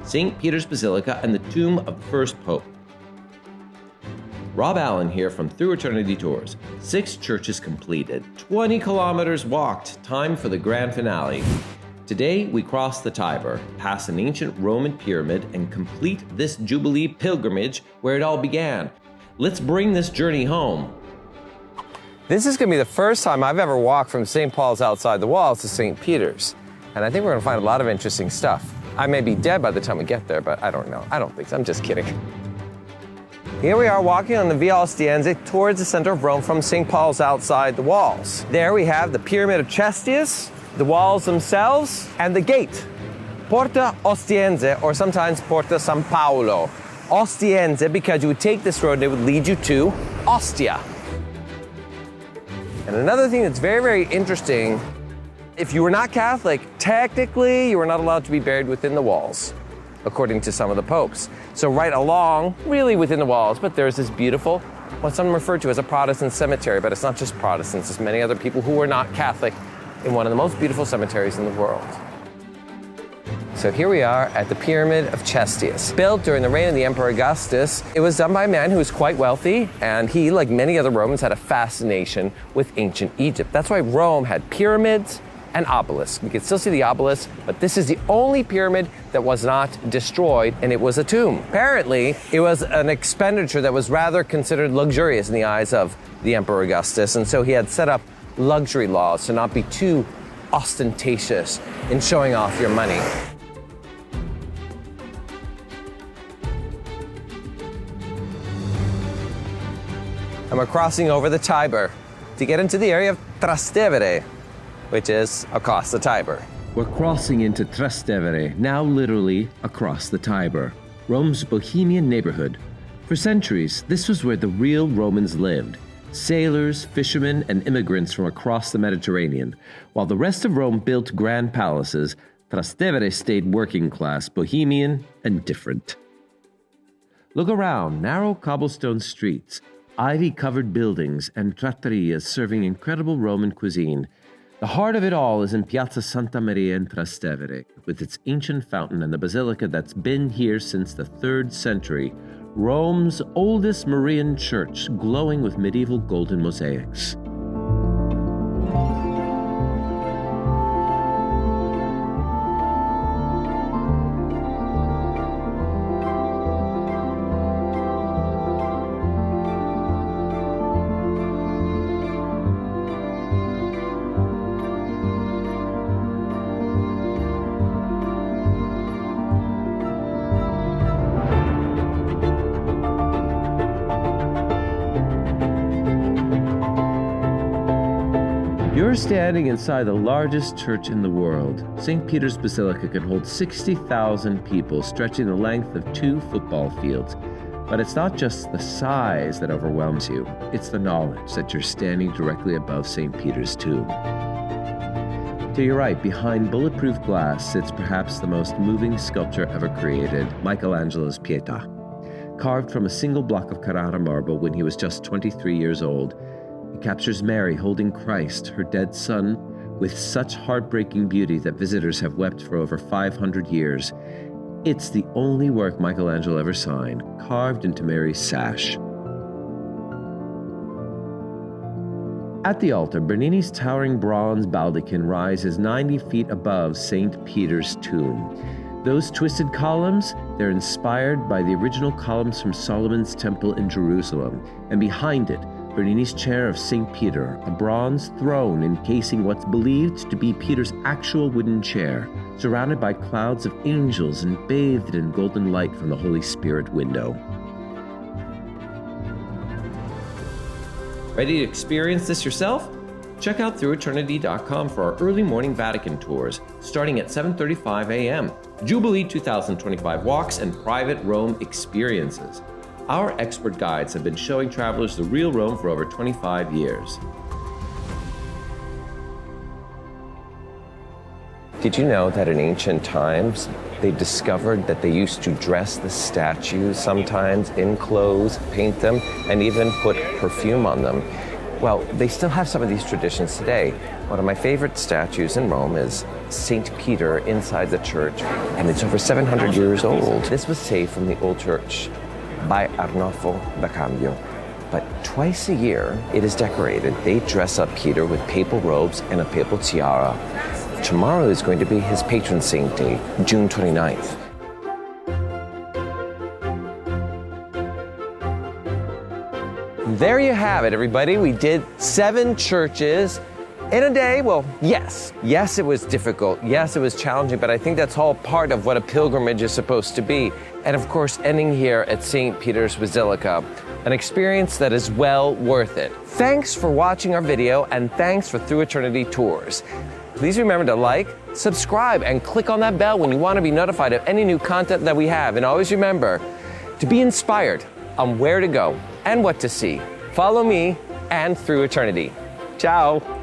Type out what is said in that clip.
St. Peter's Basilica and the tomb of the first pope. Rob Allen here from Through Eternity Tours. 6 churches completed, 20 kilometers walked, time for the grand finale. Today, we cross the Tiber, pass an ancient Roman pyramid, and complete this Jubilee pilgrimage where it all began. Let's bring this journey home. This is going to be the first time I've ever walked from St. Paul's outside the walls to St. Peter's. And I think we're going to find a lot of interesting stuff. I may be dead by the time we get there, but I don't know. I don't think so. I'm just kidding. Here we are walking on the Via Ostiense towards the center of Rome from St. Paul's outside the walls. There we have the Pyramid of Cestius, the walls themselves, and the gate. Porta Ostiense, or sometimes Porta San Paolo. Ostiense, because you would take this road and it would lead you to Ostia. And another thing that's very, very interesting, if you were not Catholic, technically you were not allowed to be buried within the walls, according to some of the popes. So right along, really within the walls, but there's this beautiful, what some refer to as a Protestant cemetery, but it's not just Protestants, it's many other people who were not Catholic in one of the most beautiful cemeteries in the world. So here we are at the Pyramid of Cestius. Built during the reign of the Emperor Augustus, it was done by a man who was quite wealthy, and he, like many other Romans, had a fascination with ancient Egypt. That's why Rome had pyramids and obelisks. You can still see the obelisk, but this is the only pyramid that was not destroyed, and it was a tomb. Apparently, it was an expenditure that was rather considered luxurious in the eyes of the Emperor Augustus, and so he had set up luxury laws to not be too ostentatious in showing off your money. And we're crossing over the Tiber to get into the area of Trastevere, which is across the Tiber. We're crossing into Trastevere, now literally across the Tiber, Rome's bohemian neighborhood. For centuries, this was where the real Romans lived. Sailors, fishermen, and immigrants from across the Mediterranean. While the rest of Rome built grand palaces, Trastevere stayed working class, bohemian, and different. Look around, narrow cobblestone streets, ivy-covered buildings, and trattorias serving incredible Roman cuisine. The heart of it all is in Piazza Santa Maria in Trastevere, with its ancient fountain and the basilica that's been here since the 3rd century, Rome's oldest Marian church, glowing with medieval golden mosaics. You're standing inside the largest church in the world. St. Peter's Basilica can hold 60,000 people, stretching the length of 2 football fields. But it's not just the size that overwhelms you, it's the knowledge that you're standing directly above St. Peter's tomb. To your right, behind bulletproof glass, sits perhaps the most moving sculpture ever created, Michelangelo's Pietà. Carved from a single block of Carrara marble when he was just 23 years old, it captures Mary holding Christ, her dead son, with such heartbreaking beauty that visitors have wept for over 500 years. It's the only work Michelangelo ever signed, carved into Mary's sash. At the altar, Bernini's towering bronze baldachin rises 90 feet above St. Peter's tomb. Those twisted columns, they're inspired by the original columns from Solomon's temple in Jerusalem, and behind it, Bernini's chair of St. Peter, a bronze throne encasing what's believed to be Peter's actual wooden chair, surrounded by clouds of angels and bathed in golden light from the Holy Spirit window. Ready to experience this yourself? Check out througheternity.com for our early morning Vatican tours, starting at 7:35 a.m., Jubilee 2025 walks and private Rome experiences. Our expert guides have been showing travelers the real Rome for over 25 years. Did you know that in ancient times, they discovered that they used to dress the statues sometimes in clothes, paint them, and even put perfume on them? Well, they still have some of these traditions today. One of my favorite statues in Rome is St. Peter inside the church, and it's over 700 years old. This was saved from the old church by Arnolfo da Cambio. But twice a year, it is decorated. They dress up Peter with papal robes and a papal tiara. Tomorrow is going to be his patron saint day, June 29th. There you have it, everybody. We did 7 churches in a day. Well, yes, it was difficult. Yes, it was challenging, but I think that's all part of what a pilgrimage is supposed to be. And of course, ending here at St. Peter's Basilica, an experience that is well worth it. Thanks for watching our video, and thanks for Through Eternity Tours. Please remember to like, subscribe, and click on that bell when you want to be notified of any new content that we have. And always remember to be inspired on where to go and what to see. Follow me and Through Eternity. Ciao.